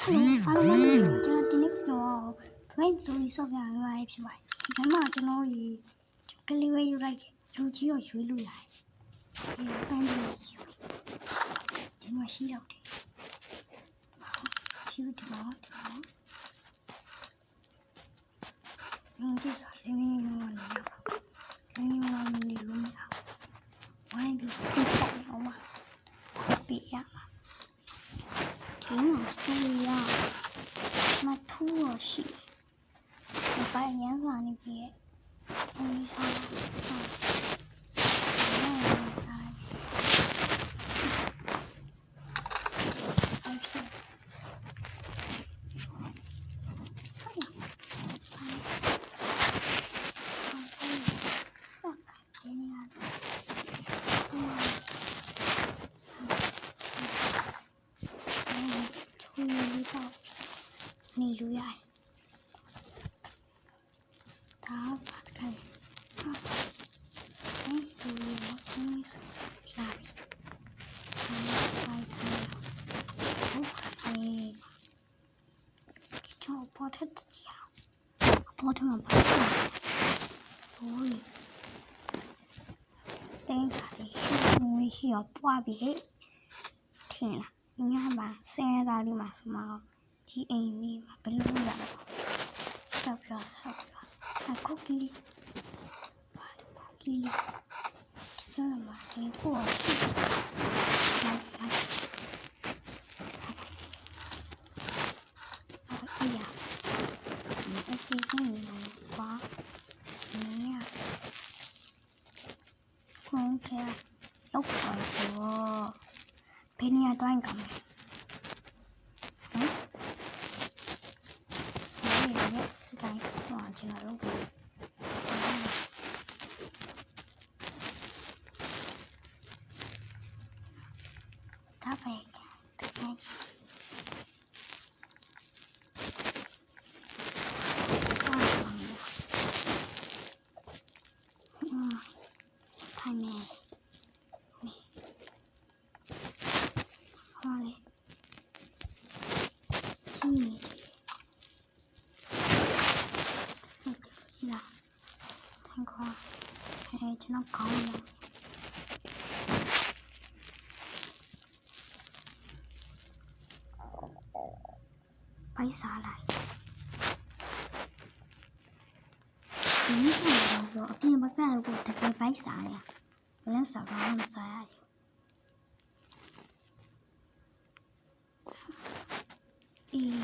အားလုံးပဲကျွန်တော်ဒီနေ့ကတော့ brain story ဆော့ပြရမှာဖြစ်ပါတယ်ဒီကမှာကျွန်တော်ရေကလေးပဲယူလိုက်တယ်လူကြီးရောရွေးလို့ရတယ်ဒီပန်းကြီးယူကျွန်တော်ရှိတော့တယ်ရှိတော့ဒီစားလေးနေလို့မရဘူးနေလို့မရဘူးဝိုင်းပြီးတော့မှာပြရမှာဒီမှာ story ရမထူးရရှိဒီပိုင်းရန်စာနေပြည့်ဟိုလေးစားနေလို့ရတယ်ဒါပါခိုင်အဲ့ဒီလိုမျိုးလာပြီကျွန်တော်ပေါ်ထက်ကြည့်အောင်ပေါ်ထမှာပါဟိုးတင်းခါလေးရှိတော့ပွားပြီထင်လားညမှာဆင်းရဲသားလေးမှာဆိုမှဒီအိမ်လေးမှာဘယ်လိုလဲဆောက်ပြအခုကလေးကျွန်တော်မှာဒီကိုလောက်ပါဆိုဘယ်နေရာတိုင်းကမယ်စတိုင်းဆိုအောင်ကျွန်တော်လုပ်တယ်ဒါပဲတကယ်ထိုင်နေဟောလေကျွန်တော်ကောင်းတယ်ပိုက်စားလိုက်ဒီနေ့ဆိုအပြင်ဘက်ကကိုတကယ်ပိုက်စားရဘယ်စားပါမစားရအေး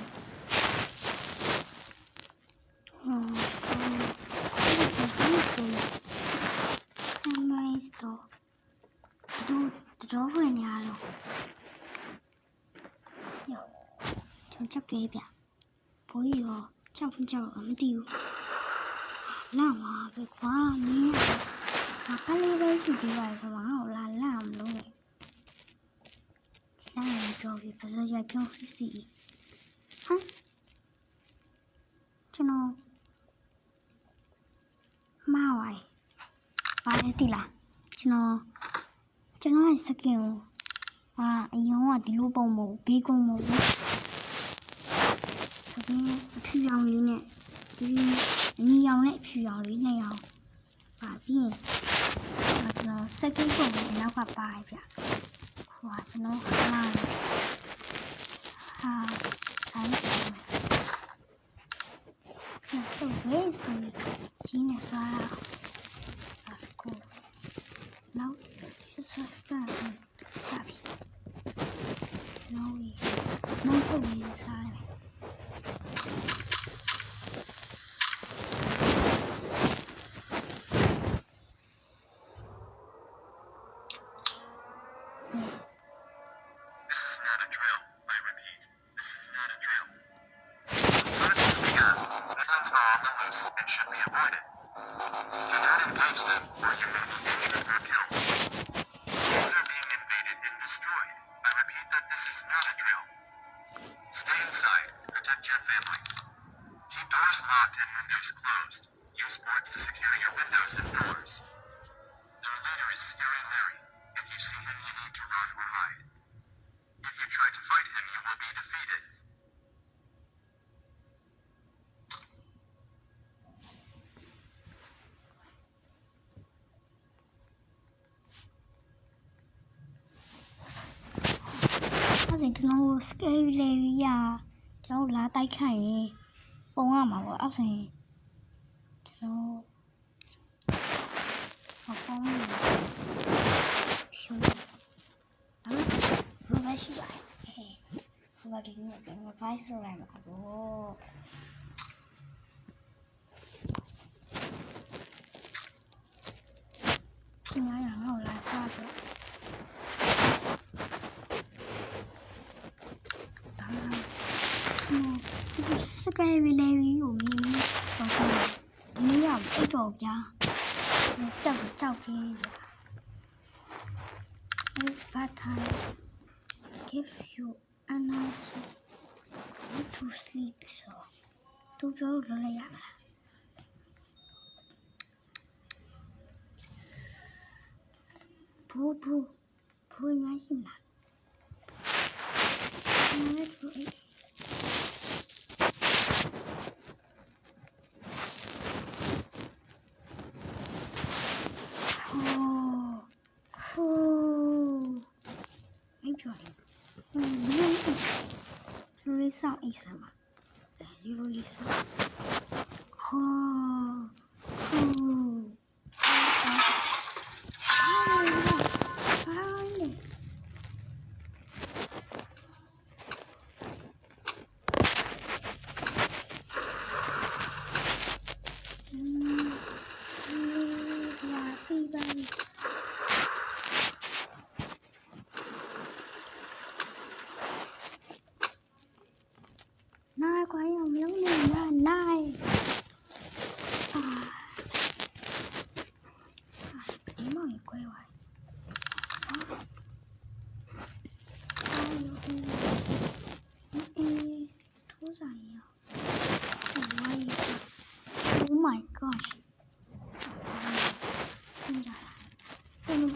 တော့ဝင်ရတော့ယောကျွန်ချက်ပြေးပြဘိုးကြီးရောချက်ဖွင့်ချက်မတည်ဘူးလာမှာပဲကွာမင်းကလေးပဲရှိသေးပါဆိုတော့ဟောလာမလို့လေလာရတော့ဒီပစရပြောင်းစီဟမ်ကျွန်တော်မဝိုင်းပါလေတိလားကျွန်တော်ရဲ့စကင်ကိုအရင်ကဒီလိုပုံမဟုတ်ဘေးကုန်းမဟုတ်ဘူးစကင်အဖြူရောင်လေးနဲ့ဒီအနီရောင်နဲ့အဖြူရောင်လေးနှစ်ရောင်ပါပြီးရင်ကျွန်တော်စကင်ပုံကိုနောက်ကပါရပြခွာကျွန်တော်ဆိုင်ဆိုဝေးစတူကြီးနဲ့စား No, it's a bad sabi. No, sorry. This is not a drill. I repeat, this is not a drill. But it's moving on. Villains are on the loose and should be avoided. Do not engage them, or you may be injured or killed. Things are being invaded and destroyed. I repeat that this is not a drill. Stay inside. Protect your families. Keep doors locked and windows closed. Use boards to secure your windows and doors. Their leader is Scary Larry. If you see him, you need to run or hide. If you try to fight him, you will be defeated. စဉ်ကျွန်တော် scale လေးရကျွန်တော်လာတိုက်ခိုက်ရင်ပုံရမှာပေါ့အဲ့ဆိုရင်ကျွန်တော်ပုံရှုံးဘာမှရှိပါဘာကလေးနဲ့ကျွန်တော် price လောက်လိုက်မှာပေါ့ဒီမှာရအောင်လာစားတော့စကယ်ရီလေးကိုမြင်တော့ဒီနေ့ရောက်အိတ်တော်ကြာကြောက်ကြီး It's bad time give you energy to sleep so သူပြောလို့လည်းရမလားဘူမရှိမလား上一声嘛，一路一声，那管有没有你呀？那别忙也乖乖。图啥呀？Oh my gosh！ 真的，真的。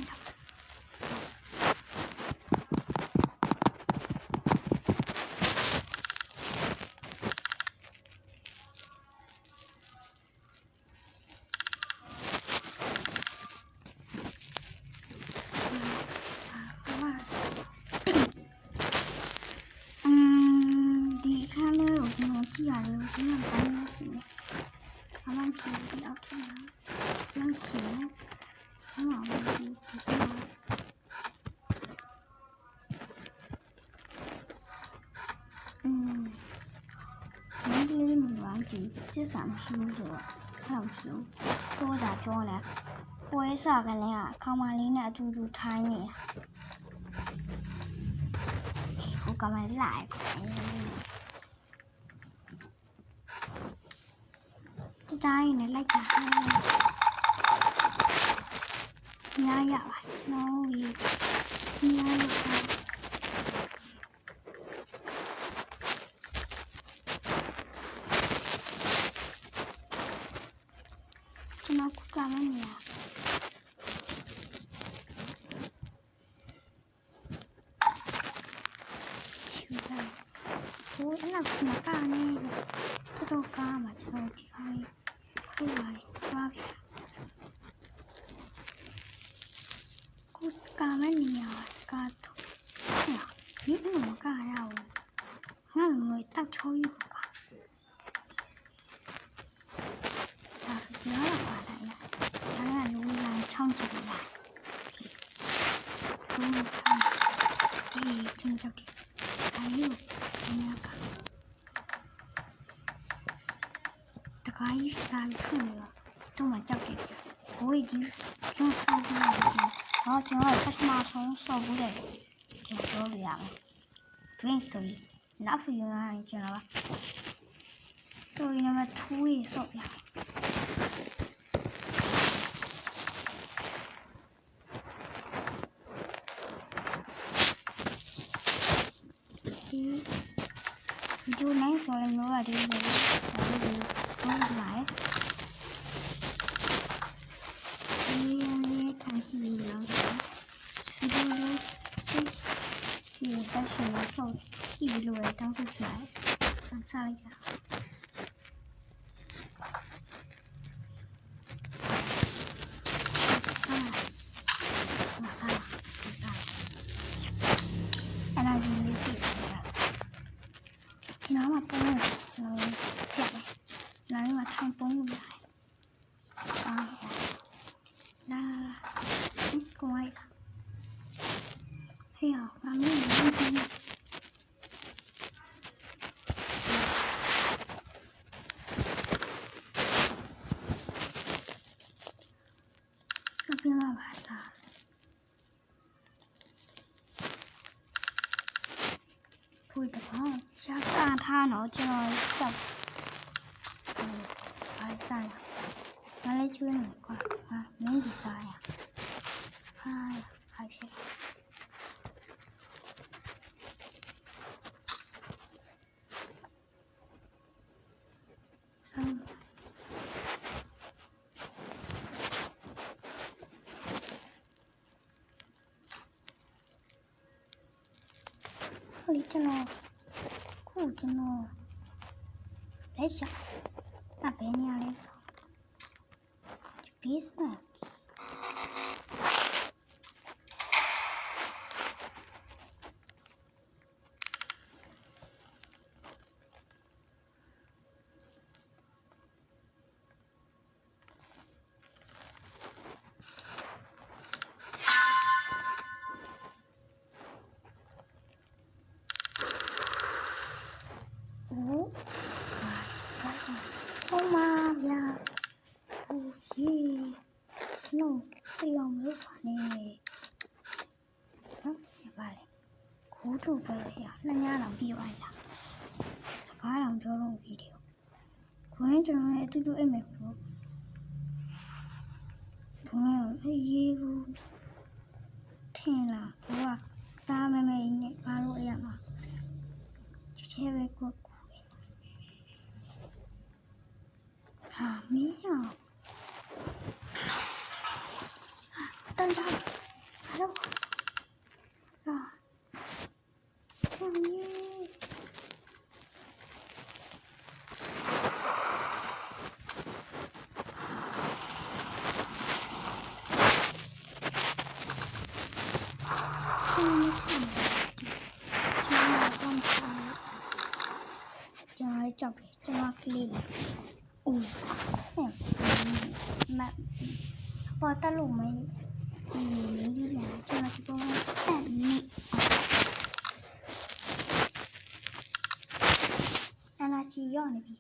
ကြည့်ရတယ်လို့ကျွန်တော်ပိုင်းနေရှင်။အမှန်တကယ်ပြောက်တယ်။လမ်းချင်း။ဆောင်းအောင်ဒီဒီဒီလေးမလွန်ကြည့်စက်ဆံမရှိဘူးဆိုတော့အဲ့လိုမရှိဘူး။ကိုယ်သာပြောလဲပွဲစားကလည်းခေါင်းမလေးနဲ့အတူတူထိုင်းနေ။ဟိုကမှလိုက်တိုင်းနဲ့လိုက်တာများရပါနော်ကြီးများရပါကျွန်တော်ကမနေရရှူတာဟိုအဲ့လောက်ကနေတော်ကားမှာကျွန်တော်ဒီခိုင်းဟုတ်ပါပြီကိုကာမနေရကတော့ဒီလိုမကာရဘူးငါ့လိုတောက်ချိုးယူပါဒါဆိုပြောရပါလားဒါကလူလိုင်းချောင်းချင်လာဘုံထားဒီချင်းချောက်တယ်အဲဒီလိုကတခါကြီးရှာဖြစ်နေတော့မှကြောက်တယ်ဘိုးကြီးကျန်းစားပြီးတော့ကျွန်တော်ပထမဆုံးဆော့ဘူးတယ်ဒီပြောလို့ရမယ် Dream Story နောက်ဖီရရင်ကျွန်တော်တို့ရမှာ2ရေးဆော့ပြဒီဗီဒီယိုနိုင်ဆိုရင်တော့ဒီလိုဟုတ်လားဒီခံကြည့်ရအောင်ဒီလိုဒီတက်ရှင်လို့ဆော့ကြည့်လို့ရတောင်းဖြစ်လာစားလိုက်ကြအဲ့ဒါဒီလေး ဒီနားမှာပုံလို့ကျွန်တော်ပြတ်တယ်။နားလေးမှာထိုင်ပုံလို့ရတယ်။အားရလာကိုလိုက်ဟေးအောင်ငါမင်းလည်းဒီကပြန်လာပါလားဖွေးတော့ရှာကားထားတော့ကျွန်တော်ကြောက်အားစားရငါလည်းကျွေးနေကွာဟာမင်းဒီစားရဟာအားဖြစ်ဆိုင်ဟိုလီကျွန်တော်ခုကျွန်တော်လက်ရှာအဘယ်နေရာလဲဆိုbasement Oh my god. Oh yeah. No, တရားမလို့ပါနဲ့နော်ဒီပါလေခိုးထုတ်ပဲရနှစ်ညလောက်ပြီးသွားလားစကားတော့ပြောလို့ဗီဒီယိုခွင်းကျွန်တော်လည်းအတူတူအိတ်မယ်ဘူးဘုံအေးဘူးထင်လားဘုရားတားမဲမဲနဲ့အားလို့အရမှာချဲချဲပဲကိုဟာမင်းရောတန်တာဟယ်လိုဟာကိုကြီးကြောက်တယ်ကျွန်တော်ကလေးလေးအိုးဟဲ့မပေါ်တလို့မင်းဒီပြန်ကျွန်တော်ဒီပေါ်အဲ့နိအနာချီရောနေပြီ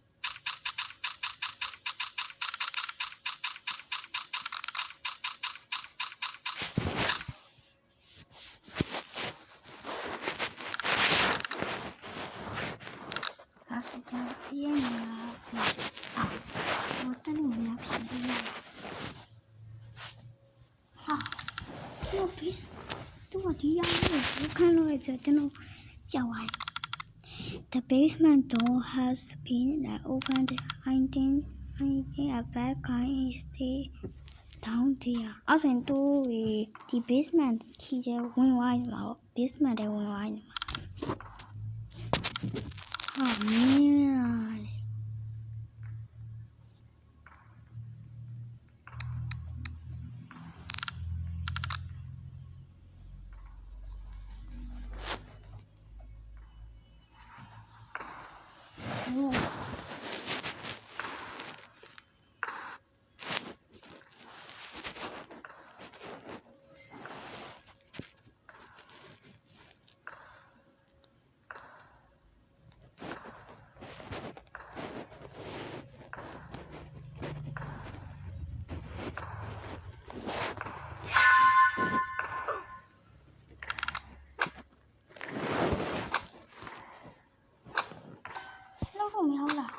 ဆက်ကြပြင်းလာဘောတလို့မရဖြစ်နေဟာဒီဘစ်တူဒီရအောင်ခံလို့ရကျွန်တော်ကြောက်ရတယ် The basement door has been opened. I think a bad guy is down there. အဲ့ဆိုရင်တို့ဒီ basement ခီးတဲ့ဝင်ဝိုင်းမှာ basement တဲ့ဝင်ဝိုင်းမှာဟာမင်းမဟုတ်လား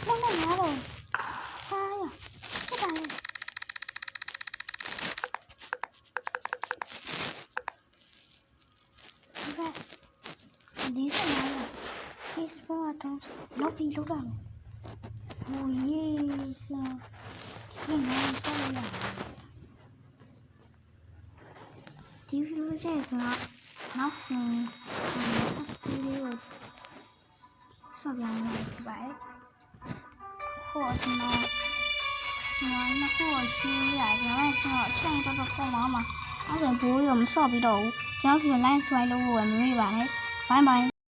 လုံးလုံးများတော့ဟာရဖြစ်တာလေဒီစမ်းလာဒီစပေါ်တော့လောက်ပြီးလောက်တာဟိုရေးစဒီမှာဆောက်လာဒီဗီဒီယိုကျတော့နောက်ဆုံးဒီလိုဆောက်ရမယ်ပဲဟိုကျွန်တော်မဟုတ်ရှိရတယ်ကျွန်တော်အချိန်တော့ပုံမှာ အဲ့ဒါဘိုးရောမစော့ပြီးတော့ဘူးကျွန်တော်စီ line ဆွဲလို့ပဲမမေ့ပါနဲ့ဘိုင်ဘိုင်